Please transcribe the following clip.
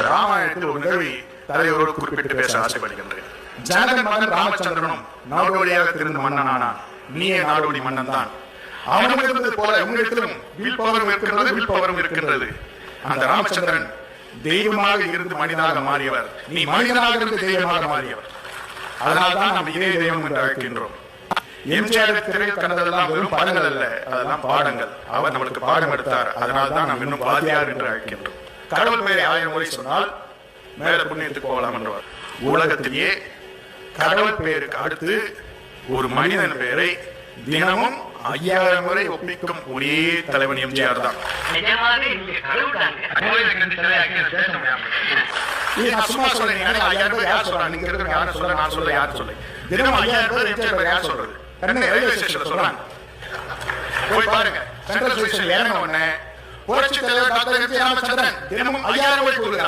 ராமாயணத்தில் ஒரு நிகழ்வை தலைவரோடு குறிப்பிட்டு பேச ஆசைப்படுகின்றேன். ஜனகன் மகன் ராமச்சந்திரனும் நாடோடியாக திருந்து மன்னனானான். நீயே நாடோடி மன்னன் தான். அவனும் இருந்தது போல உங்களிடத்திலும் வில்பவரும் இருக்கின்றது, வில்பவரும் இருக்கின்றது. அந்த ராமச்சந்திரன் தெய்வமாக இருந்து மனிதனாக மாறியவர், நீ மனிதனாக இருந்து தெய்வமாக மாறியவர். அதனால்தான் நாம் இதே தெய்வம் என்று அழைக்கின்றோம். எம்ஜிஆர் திரையில் கண்டதெல்லாம் வெறும் படங்கள் அல்ல, அதெல்லாம் பாடங்கள். அவர் நம்மளுக்கு பாடம் எடுத்தார். அதனால்தான் நாம் இன்னும் வாத்தியார் என்று அழைக்கின்றோம். கடவுள் பெயரை 1000 முறை சொன்னால் மேல புண்ணியத்துக்கு போகலாம் என்றார். உலகத்திலேயே கடவுள் பெயருக்கு அடுத்து ஒரு மனிதன் பெயரை தினமும் 5000 முறை ஒப்பிக்கும் ஒரே தலைவன் எம்ஜிஆர் தான். சும்மா சொல்றேன். 5000 பேர் யார் சொல்றாங்க? நீங்க இருக்கிற யாரும் சொல்ல, நான் சொல்ல, யாரும் சொல்ல. தினமும் 5000 பேர் எம்ஜிஆர் பேர் யார் சொல்றது? ரயில்வே ஸ்டேஷன்ல சொல்றாங்க. போய் பாருங்க. சென்ட்ரல் ஸ்டேஷன்ல இறங்கின உடனே புரட்சி தலைவர் டாக்டர் எம்ஜி ராமச்சந்திரன் தினமும் 5000 பேர் கூறுகிறார்.